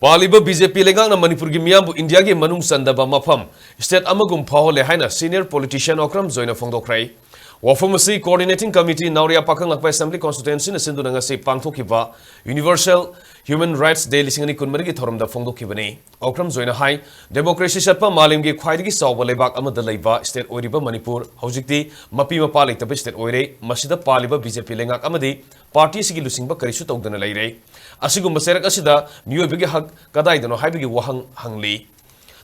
Palliba BJP leingak na Manipur gi miyambu India gi Manung Chandaba Mapham State Amagum Phaohalle haina Senior Politician Okram Joy na phongdokhre Wafam asi Coordinating Committee Nauria Pakang Lakpa Assembly Constituency na sinduna ngasi pangthokiba Universal Human Rights Day lisingani kunmari gi thorom da phongdokhibani Okram Joy na hai democracy satpa malim gi khwaidigi sawba lebak amada leiba state oiriba Manipur hojikti mapi mapa leitaba state oire masida Palliba BJP leingak amadi party sigi lusingba karisu tawdana leire asigumba serak asida miyobigi hak kadaidano haibigi wahang hangli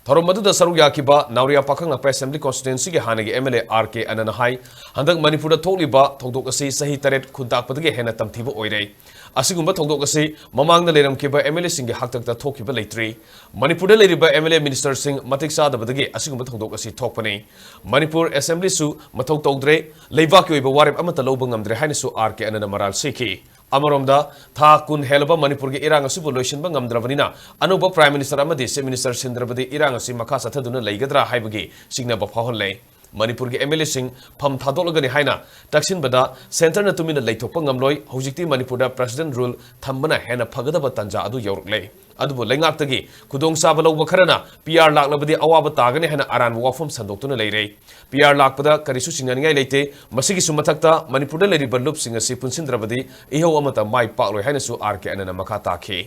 Thorom madu da saru yakiba Nauria Pakang Lakpa Assembly Constituency ge hanagi MLA RK Anana hai handak Manipur da thokliba thongdok asi sahi taret khuntak padage hena tamthiba oire asigumba thongdok asi mamang da leram kiba MLA singe haktak da thokiba leitri Manipur da leriba MLA Minister Singh matik sa da badage asigumba thongdok asi thokpani Manipur Assembly su mathok tawdre leiba ki oiba warem amata loba ngamdre haina su RK Anana maral seki Amaromda tha kun helba Manipur ge irang asibu loisin ba ngamdrabanina anuba Prime Minister amadi Chief Minister Sindrabadi irang asi makha sathaduna leigadra haibagi signaba phaholle Manipur ge MLA sing pham thadolagani haina taksin bada center na tumina leithokpa ngamloi hojikti Manipur da president rule thambana hena phagadaba tanja adu yorukle adubu leingak tagi kudong saba lawba kharana PR laklabadi awaba tagani hena aran wafam sandoktuna leire PR lakpada karisu singaningai leite masigi sumathakta Manipur da leriba lup singa si punsindrabadi iho amata mai pakloi haina su RK Anana makha takhi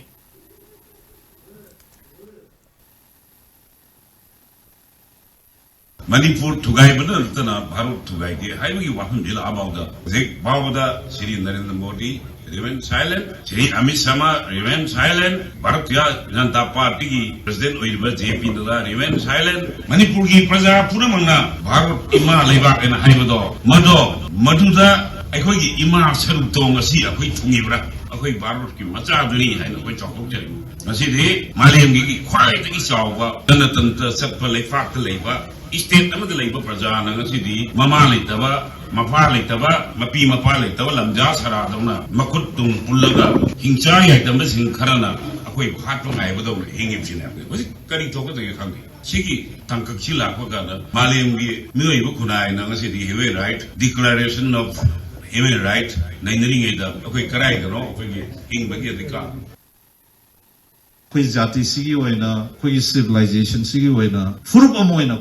Manipur Tugai Bada Tana Baru Tugai, Highway Wahundil about the Zik Bawada, Siri Narendra Modi, remain silent, Siri Amisama, remain silent, Bharatiya Janata Party, President Oiba JP Dula, remain silent, Manipurgi Praja Puramanga, Bharat Ima Leva and Haibado, Maduda, Akogi Ima Sarutong, a sea, a quick Nibra, a quick Baruki, Mazadri, and a quick chocolate. Nasidi, Malim quiet is over, Jonathan Sepale Factor Labor. State amad leiba praja na ngasidi mama leitaba mapa leitaba mapi mapa leitaba lamja sara dawna makut tung pullaga hingcha yaidam sing kharana akoi phatwa ngai badaw hingip sina hosi kari thoka de khangdi sigi tangkak sila ko ga malem gi mioi bu khunai na ngasidi human right declaration of human right nainari ngai da akoi karai ga no akoi gi hing bagi adhikar Jati sigi waina, civilization sigi waina, furup amoina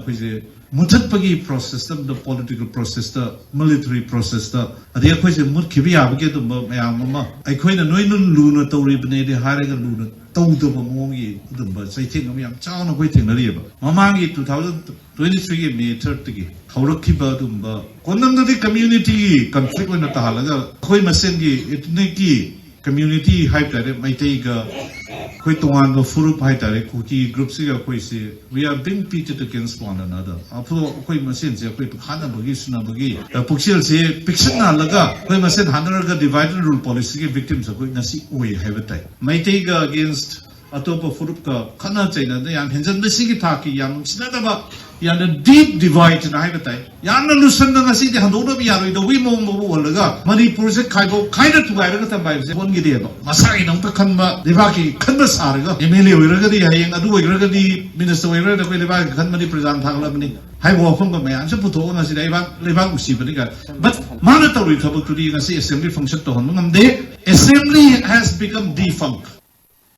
mutatpagi process the political process the military process the adi mut khibi abage to mayamama aikoina noinun luna tawri bne de haraga luna tawdo mongi dumba saiting am yam chauna koi thenari ba mamangi 2023 ge May 3 gi khaurakhiba dumba konamdadi community conflict na tahalaga khoi masengi ethnic community hype tare maitai ga koi tongan go furup hai tare kuki group se ga koi se we are being pitted against one another apro koi masen je koi khana bagi suna bagi puxial se fiction na laga koi masen hanar ga divided rule policy ke victims koi nasi oi have tai maitai ga against atopa furup ka khana chaina da yan henjan da sigi thaki yan sina da ba yan deep divide na have tai yan lusan da nasi de handona bi yaroi da wi mong bo walaga Manipur se khaibo khaina tugai ga tambai se bon gi de ba masai nong ta khanba debaki khanba sar ga MLA oiraga di hayeng adu oiraga di minister oiraga da koi debaki khanmani president thanglamni hai wo phom ga mayan se putho na si dai ba lebak usi bani ga but mana tawri thabak tu di nasi assembly function to hon ngam de assembly has become defunct